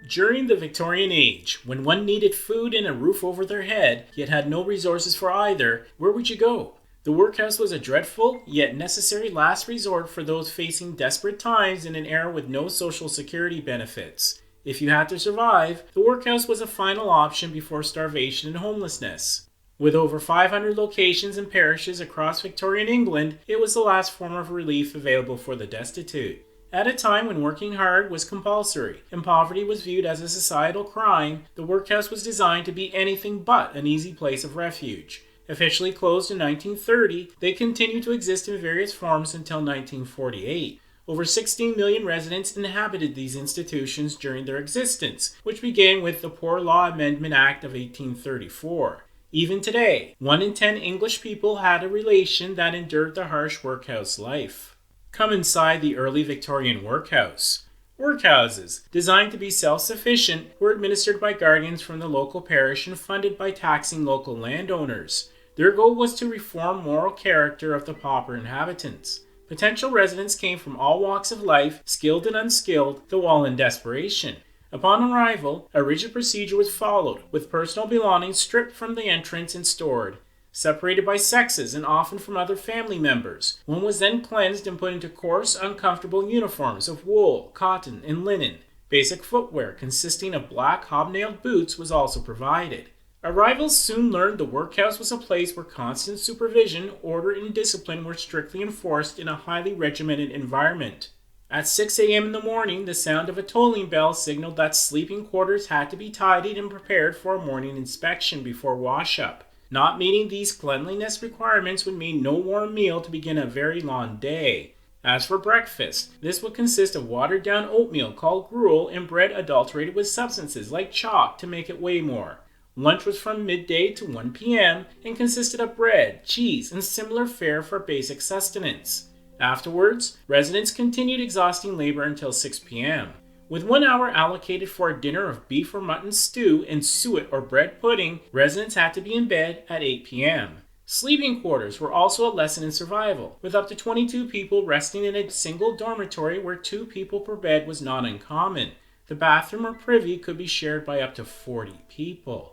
During the Victorian Age, when one needed food and a roof over their head, yet had no resources for either, where would you go? The workhouse was a dreadful, yet necessary last resort for those facing desperate times in an era with no social security benefits. If you had to survive, the workhouse was a final option before starvation and homelessness. With over 500 locations and parishes across Victorian England, it was the last form of relief available for the destitute. At a time when working hard was compulsory and poverty was viewed as a societal crime, the workhouse was designed to be anything but an easy place of refuge. Officially closed in 1930, they continued to exist in various forms until 1948. Over 16 million residents inhabited these institutions during their existence, which began with the Poor Law Amendment Act of 1834. Even today, 1 in 10 English people had a relation that endured the harsh workhouse life. Come inside the early Victorian workhouse. Workhouses, designed to be self-sufficient, were administered by guardians from the local parish and funded by taxing local landowners. Their goal was to reform moral character of the pauper inhabitants. Potential residents came from all walks of life, skilled and unskilled, though all in desperation. Upon arrival, a rigid procedure was followed, with personal belongings stripped from the entrance and stored. Separated by sexes and often from other family members, one was then cleansed and put into coarse, uncomfortable uniforms of wool, cotton, and linen. Basic footwear consisting of black hobnailed boots was also provided. Arrivals soon learned the workhouse was a place where constant supervision, order, and discipline were strictly enforced in a highly regimented environment. At 6 a.m. in the morning, the sound of a tolling bell signaled that sleeping quarters had to be tidied and prepared for a morning inspection before wash-up. Not meeting these cleanliness requirements would mean no warm meal to begin a very long day. As for breakfast, this would consist of watered-down oatmeal called gruel and bread adulterated with substances like chalk to make it weigh more. Lunch was from midday to 1 p.m. and consisted of bread, cheese, and similar fare for basic sustenance. Afterwards, residents continued exhausting labor until 6 p.m. With 1 hour allocated for a dinner of beef or mutton stew and suet or bread pudding, residents had to be in bed at 8 p.m. Sleeping quarters were also a lesson in survival, with up to 22 people resting in a single dormitory where 2 people per bed was not uncommon. The bathroom or privy could be shared by up to 40 people.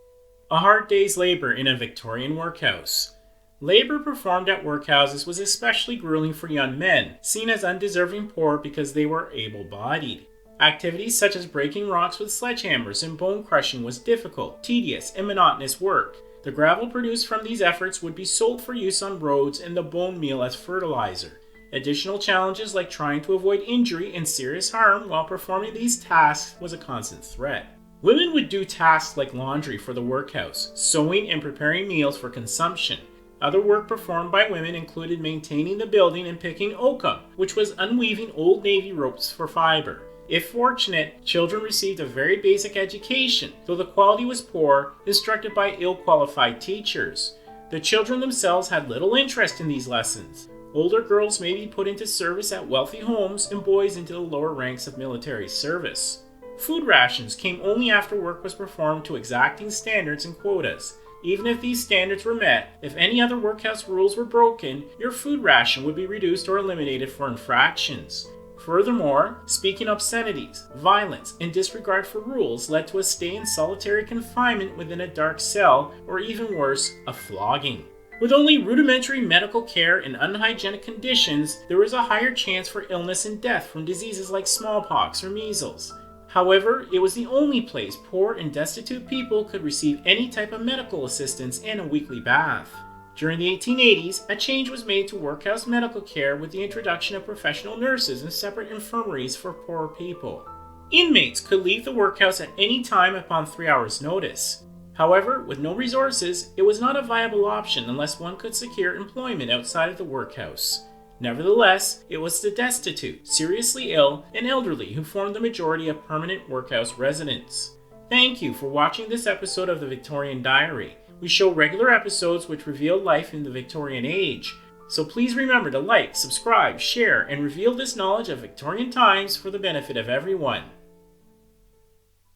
A hard day's labor in a Victorian workhouse. Labor performed at workhouses was especially grueling for young men, seen as undeserving poor because they were able-bodied. Activities such as breaking rocks with sledgehammers and bone crushing was difficult, tedious, and monotonous work. The gravel produced from these efforts would be sold for use on roads and the bone meal as fertilizer. Additional challenges like trying to avoid injury and serious harm while performing these tasks was a constant threat. Women would do tasks like laundry for the workhouse, sewing and preparing meals for consumption. Other work performed by women included maintaining the building and picking oakum, which was unweaving old navy ropes for fiber. If fortunate, children received a very basic education, though the quality was poor, instructed by ill-qualified teachers. The children themselves had little interest in these lessons. Older girls may be put into service at wealthy homes and boys into the lower ranks of military service. Food rations came only after work was performed to exacting standards and quotas. Even if these standards were met, if any other workhouse rules were broken, your food ration would be reduced or eliminated for infractions. Furthermore, speaking obscenities, violence, and disregard for rules led to a stay in solitary confinement within a dark cell, or even worse, a flogging. With only rudimentary medical care and unhygienic conditions, there was a higher chance for illness and death from diseases like smallpox or measles. However, it was the only place poor and destitute people could receive any type of medical assistance and a weekly bath. During the 1880s, a change was made to workhouse medical care with the introduction of professional nurses and separate infirmaries for poor people. Inmates could leave the workhouse at any time upon 3 hours' notice. However, with no resources, it was not a viable option unless one could secure employment outside of the workhouse. Nevertheless, it was the destitute, seriously ill, and elderly who formed the majority of permanent workhouse residents. Thank you for watching this episode of the Victorian Diary. We show regular episodes which reveal life in the Victorian age. So please remember to like, subscribe, share, and reveal this knowledge of Victorian times for the benefit of everyone.